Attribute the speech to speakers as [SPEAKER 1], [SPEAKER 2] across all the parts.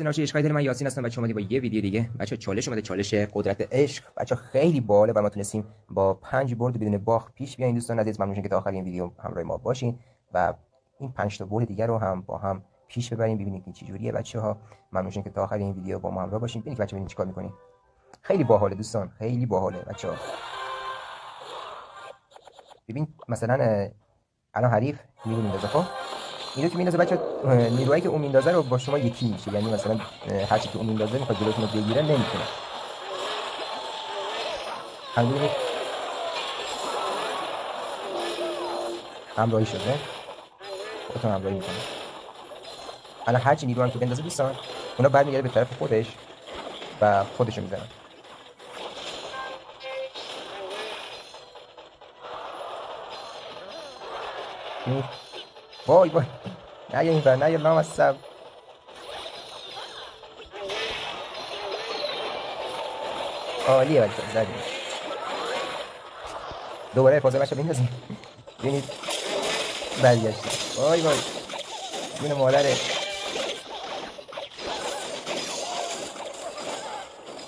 [SPEAKER 1] سلام عشقای دل من یاسین هستم. بچه‌ها اومدیم با یه ویدیو دیگه. بچه‌ها چالش اومده، چالش قدرت عشق. بچه‌ها خیلی باحاله و ما تونستیم با 5 برد بدون باخت پیش بیاین. دوستان عزیز ممنون که تا آخر این ویدیو همراه ما باشین و این 5 تا برد دیگه رو هم با هم پیش ببریم، ببینید این چه جوریه. بچه‌ها ممنون که تا آخر این ویدیو با ما همراه باشین. ببینید بچه‌ها ببینید چیکار می‌کنیم. خیلی باحاله دوستان، خیلی باحاله بچه‌ها. ببین مثلا الان حریف میره میندازه، خب اینو که میندازه بچه‌ها، نیرویی که اون میندازه رو با شما یکی میشه، یعنی مثلا هر چی که اون میندازه میخواد جلوتون رو بگیره نمیتونه. همراهی شده، خودتون همراهی میکنه. الان هر چی نیرو هم که بندازه دوستان، اونا برمیگرده به طرف خودش و خودشو میزنه. وای وای، نه این بر نه لام السب. عالیه بچه‌ها، زدیم. دوباره حفاظه بچه‌ها بندازیم. ببینید برگشت. وای وای، جون مادره.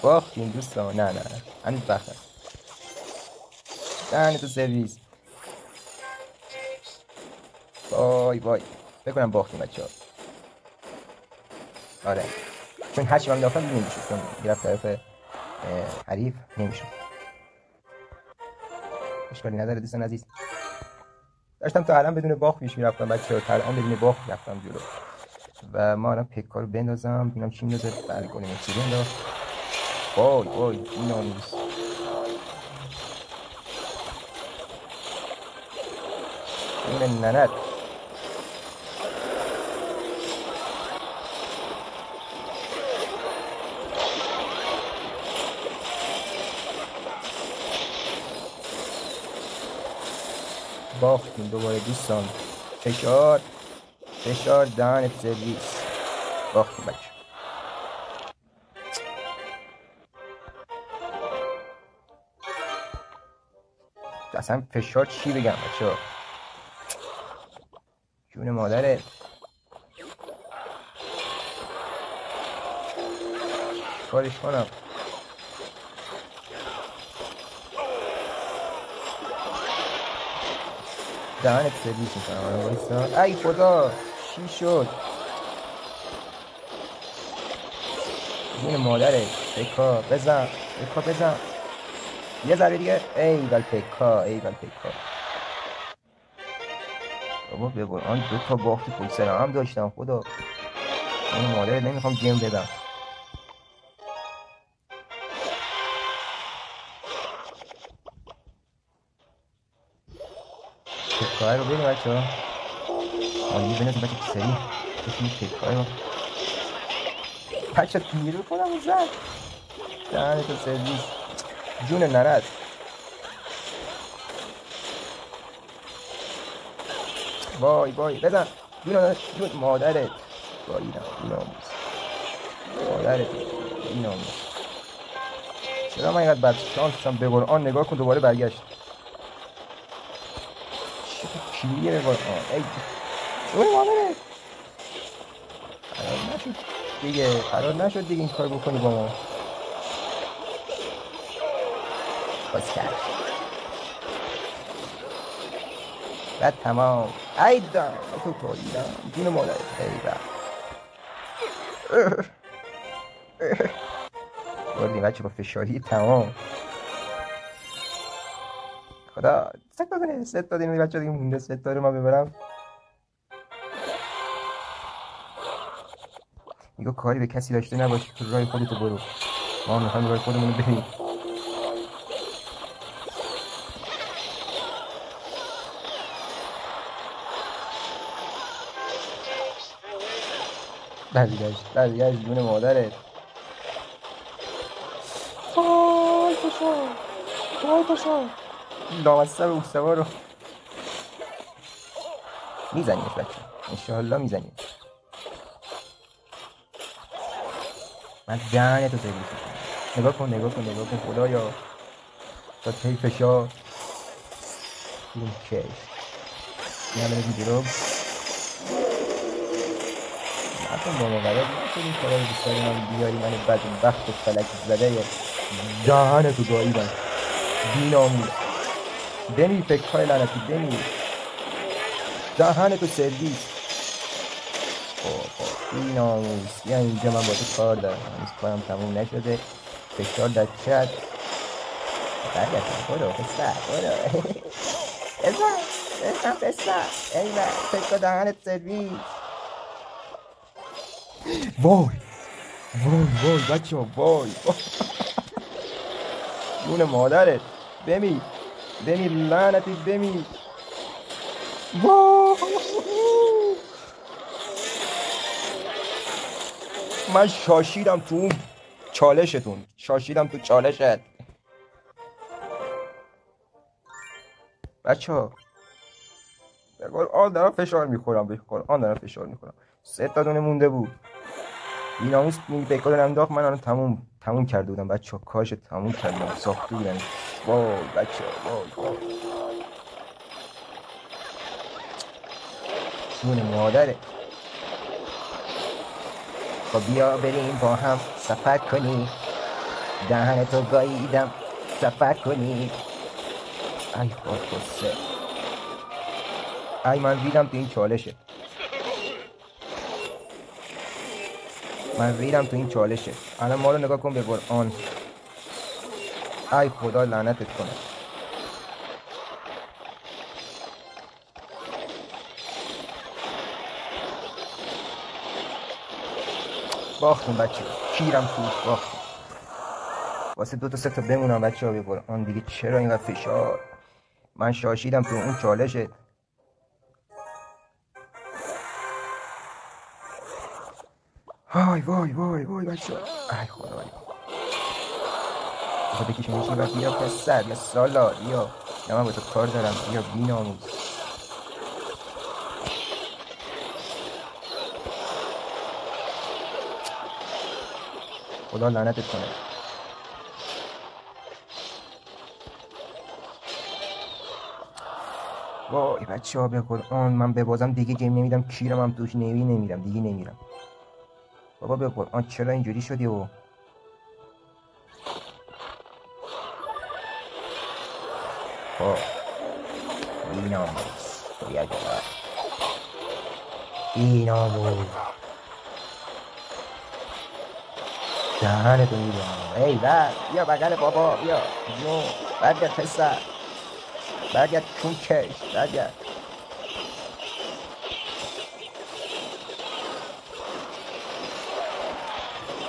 [SPEAKER 1] باختیم دوستان. نه نه هنوز وقت هست. دهن تو سرویس. وای وای، بکنم باختیم بچه‌ها. آره چون هر چی من داخل نمیشه، چون گرفت طرف حریف نمیشه. اشکالی نداره دوستان عزیز. داشتم تا الان بدون باخت پیش میرفتم بچه‌ها، تا الان بدون باخت رفتم جلو و ما الان پکا رو بندازم ببینم چی میندازه. بله گلیم چی بنداز. وای وای ناموس. این ننت باختیم دوباره دوستان. فشار فشار دهنت سرویس. باختیم بچه. اصلا فشار چی بگم بچه، جون مادره. کارش کنم. دهنت سرویس میکنم. ای خدا چی شد؟ جون مادره. پکا بزن، پکا بزن یه ذره دیگه. ای ول پکا، ای ول پکا. بابا ببر، آن دو تا باختی پشت سر هم داشتم. خدا این مادر نمیخوام گیم بدم. پکای رو ببین بچه‌ها. آلیه بنازیم بچه سریع بشونید پکای رو. بچه نیرو خودم رو زد. دهنه تو سرویس. جون نرد. وای وای بزن. جون مادرت. وای ناموس. مادرت ناموس. چرا من اینقدر بد شانسم؟ به قرآن نگاه کن دوباره برگشت. کلیه به قرآن. ای جون مادرت. قرار نشد دیگه، قرار نشد دیگه این کار بکنی با ما. باز کرد. بعد تمام. ای دام تو تولیدم جون مادرت. ای بردیم بچه با فشاری تمام. خدا سه تا کنه، سه تا دیم بچه دیگه مونده. سه تا رو ما ببرم. میگه کاری به کسی داشته نباشی، تو راه خودتو برو. ما میخوایم راه خودمون رو بریم. برگشت جون مادرت. وای فشار، وای فشار. لامصب اوستوا رو میزنیمش بچه، انشاءالله میزنیم. من دهنتو سرویس میکنم. نگاه کن خدایا. تا کی فشار. این کش این همه نگی جلو. حتی با مقرد نکنی کارا رو دوست داری من بیاری من بدبخت فلک زده دهنتو گاییدم بی‌ناموس بمیر فکرهای لعنتی بمیر دهنتو سرویس بی‌ناموس بیا اینجا من با تو کار دارم هنوز کارم تموم نشده فشار در چت برگرد برو پسر برو پسر ایوه فکر دهنت سرویس وای بچه ها وای جون مادرت بمیر لعنتی بمیر وای من شاشیدم تو اون چالشتون شاشیدم تو چالشت بچه ها به قرآن دارم فشار میخورم 3 تا دونه مونده بود بیناموس بیکار انداخت من الان تموم کرده بودم بچه ها کاش تموم کردم ساخته بودم وای بچه ها وای جون مادره خب بیا بریم با هم سفر کنی دهنتو گاییدم سفر کنی ای خودکسته ای من ریدم تو این چالشه الان ما رو نگاه کن به قرآن ای خدا لعنتت کنه باختیم بچه کیرم توش باختیم واسه 2 تا 3 تا بمونم بچه ها به قرآن دیگه چرا اینقدر فشار من شاشیدم تو اون چالشه وای بچه ای خدا خب بکشم میشه و بیا پسر یا سالار یا من با تو کار دارم یا بی‌ناموس خدا لعنتت کنه وای بچه ها به قرآن من به بازم دیگه گیم نمیدم کیرم هم توش نمیرم بابا به قرآن چرا اینجوری شدی و خب بی‌ناموس بیا جلو بی‌ناموس دهنتو میدونم ای بیا بغل بابا بیا جون برگرد پسر برگرد چون کش برگرد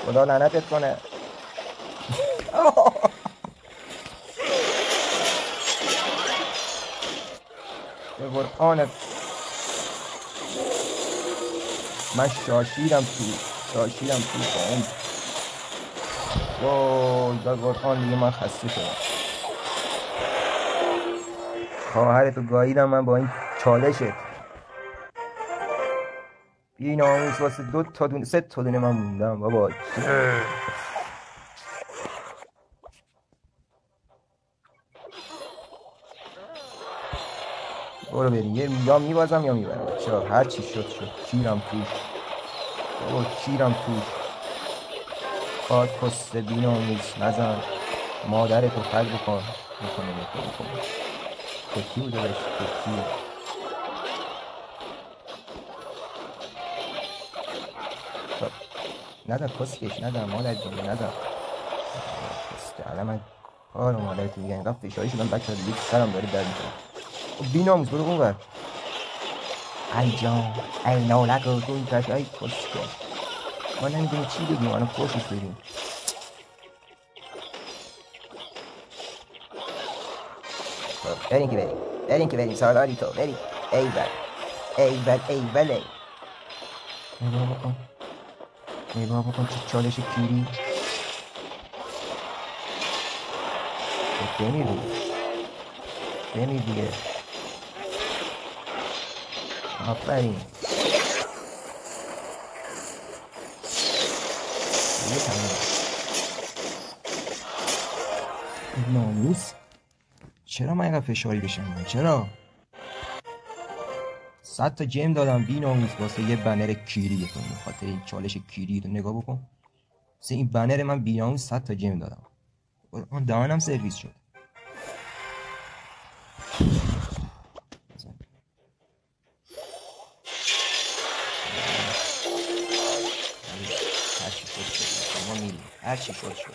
[SPEAKER 1] خدا لعنتت کنه به قرآن من شاشیدم تو اون وای به قرآن دیگه من خسته شدم خواهرتو گاییدم من با این چالشت بی‌ناموس واسه 2 تا دونه 3 تا دونه من موندم بابا برو بریم یا میبازم یا میبرم بچه ها هر چی شد کیرم توش خاک پست بی‌ناموس نزن مادرتو خل بکن میکنه تکی بوده بهش تکی ندار کسکش ندار مادر جونه ندار کسته الان من کار مادرتو میگن اینقدر فشاری شدم بچه ها دیگه سرم داره درد میکنه بی‌ناموس برو اون ور ای جان ای نالک و دون کش ای کسکش ما نمیدونی چی بگیم الان خوشش بریم بریم که بریم سالاری تو بریم ایول نگاه بکن چه چالش کیری بمیر دیگه آفرین دیگه تمام ناموس چرا من اینقدر فشاری بشم چرا 100 تا جیم دادم بی‌ناموس واسه یه بنر کیری. تو به خاطر این چالش کیری تو نگاه بکن. واسه این بنر من بی‌ناموس 100 تا جیم دادم. اون دهانم سرویس شد. هر چی شد شد.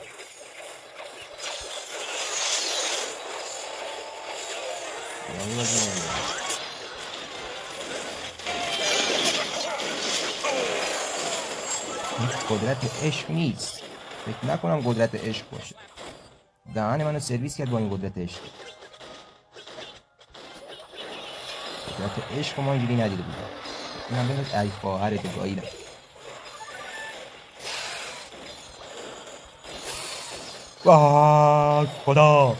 [SPEAKER 1] این قدرت عشق نیست. فکر نکنم قدرت عشق باشه. دهن منو سرویس کرد با این قدرت عشق. قدرت عشق ما اینجوری ندیده بودم. اینم بهت ای خواهرت گاییدم. خدا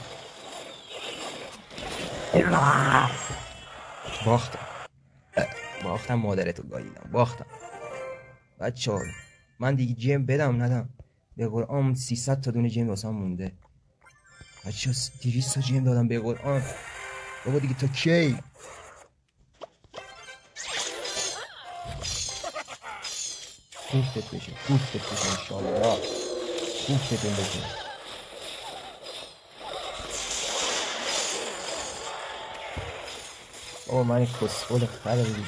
[SPEAKER 1] باختم مادرتو گاییدم. باختم بچه‌ها. من دیگه جیم بدم ندم به قرآن 300 تا دونه جیم واسم مونده بچه‌ها. 200 تا جیم دادم به قرآن. بابا دیگه تا کی؟ کوفتت بشه انشالله. کوفتتون بشه. بابا من کسخول خرابی.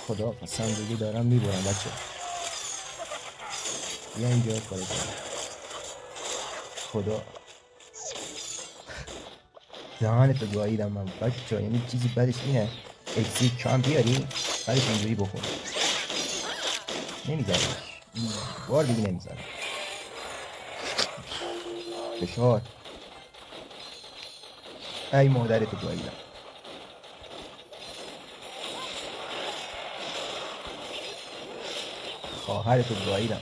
[SPEAKER 1] خدا قسم دیگه دارم میبرم بچه. بیا اینجا کار کنم. خدا دهانتو گاییدم من بچه. یعنی چیزی بعدش اینه اکسی کم بیاری بعدش اینجوری بخور. نمیذارش بار دیگه نمیذارم. فشار. ای مادرتو گاییدم. خواهرتو گاییدم.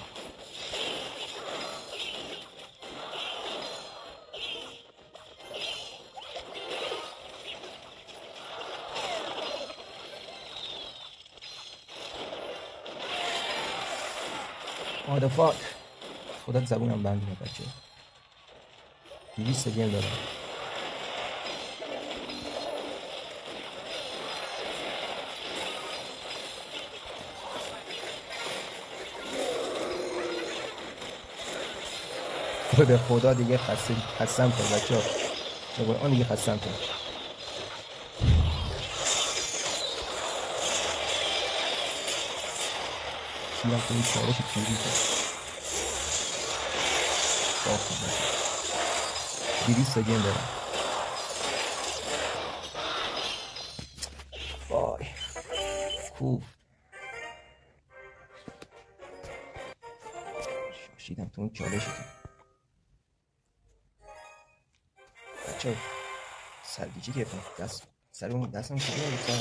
[SPEAKER 1] مادرفاک. خودت زبونم بند میاد بچه. 200 تا جیم دادم. به خدا دیگه خستم کن بچه. به قرآن دیگه خستم کن. شیرم کنی چارش پیری کن. 200 تا جیم دارم. وای کوف. شاشیدم تو اون چالشتون بچه. سرگیجه گرفتم. سر اون دستم کجا گرفتم.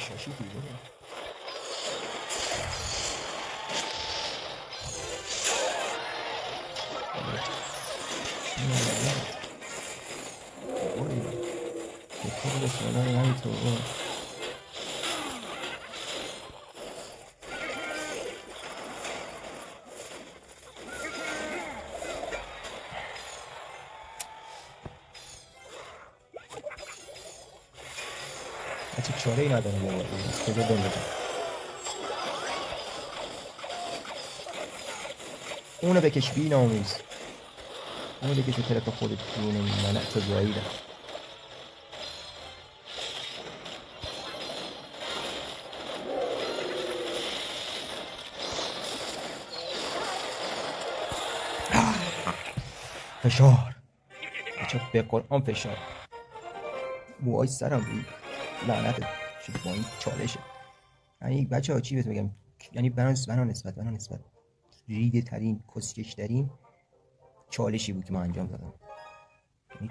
[SPEAKER 1] شاشی دیگه. بچه چاره ای ندارم بابا. کجا بندازم اونو بکش بی‌ناموس. اونو بکش به طرف خودت. جون منت تو گاییدم. فشار بچه به قرآن فشار. موهای سرم بید لعنت شده با این چالشه. یعنی بچه ها چی بهت بگم. یعنی بنا نسبت ریده ترین کسکش ترین چالشی بود که من انجام دادم. یعنی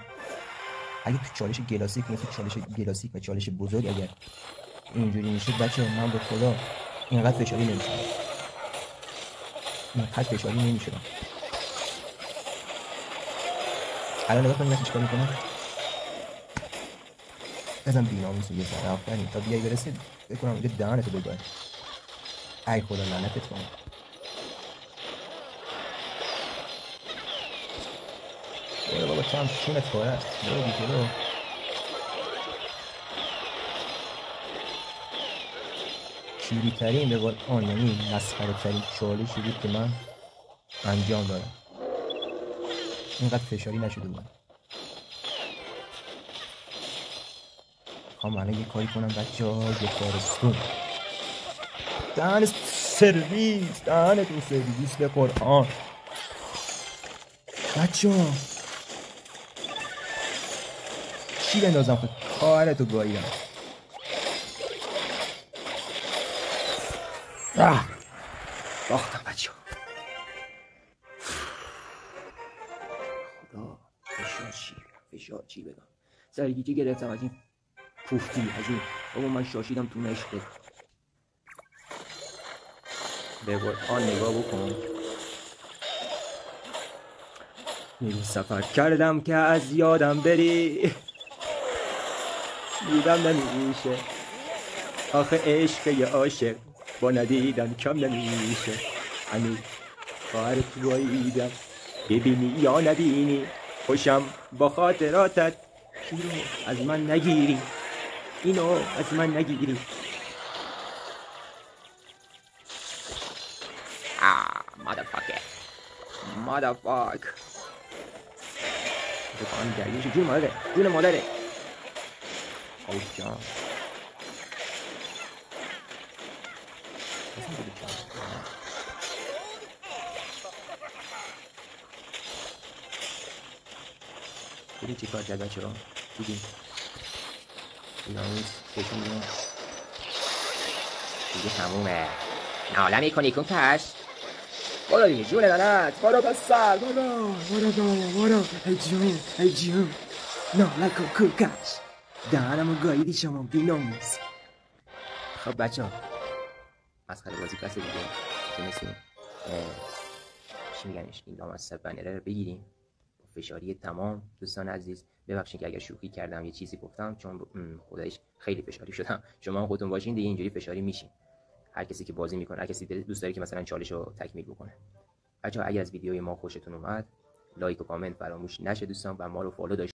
[SPEAKER 1] اگه تو چالش گلاسیک مثل چالش گلاسیک و چالش بزرگ اگر اینجوری میشه بچه من به خدا اینقدر فشاری نمیشدم. الان نگاه کنیم چیکار میکنم. بزن بیناموس یه سر آفرین تا بیای برسه بکنم اونجا دهنتو بگاهی. ای خدا لعنتت کنه. برو بابا تو هم چونت پاره است. برو بی جلو. کیری ترین به قول یعنی مسخره ترین چالشی بود که من انجام دادم. اینقدر فشاری نشده بودم. خواهم الان یه کاری کنم بچه‌ها، یه کارستون دهن سرویس، دهنتون سرویس به قرآن بچه‌ها. چی بندازم خود کارتو گاییدم. باختم بچه‌ها. خدا فشار چی بدم. سرگیجه گرفتم از این کوفتی، از این بابا من شاشیدم تو نشقه. به قرآن نگاه بکن. یه روز سفر کردم که از یادم بری، دیدم نمیشه آخه عشق یه عاشق با ندیدن کم نمیشه. هنوز خواهر تو باییدم ببینی یا نبینی، خوشم با خاطراتت اینو از من نگیری، اینو از من نگیری. motherfucker بکنم درگیرش جون مادره، جون مادره. خوش جان بودی چی کار کرد بچه ها؟ دیدیم بیناموس بهشون بیان دیگه تمومه. ناله میکنی کن کش. برو دیگه جون ننت، برو پس سر، برو ای جون ناله کن کش. دهنمو گاییدی شما بیناموس. خب بچه ها مسخره بازی پس دیگه تونستیم چی میگنش این لامصب بنره رو بگیریم با فشاری تمام. دوستان عزیز ببخشید که اگر شوخی کردم یه چیزی گفتم، چون خدایش خیلی فشاری شدم. شما هم خودتون باشین دیگه اینجوری فشاری میشین. هر کسی که بازی میکنه، هر کسی دوست داره که مثلا چالش رو تکمیل بکنه. بچه‌ها اگر از ویدیوی ما خوشتون اومد لایک و کامنت فراموش نشه دوستان، و ما رو فالو داشته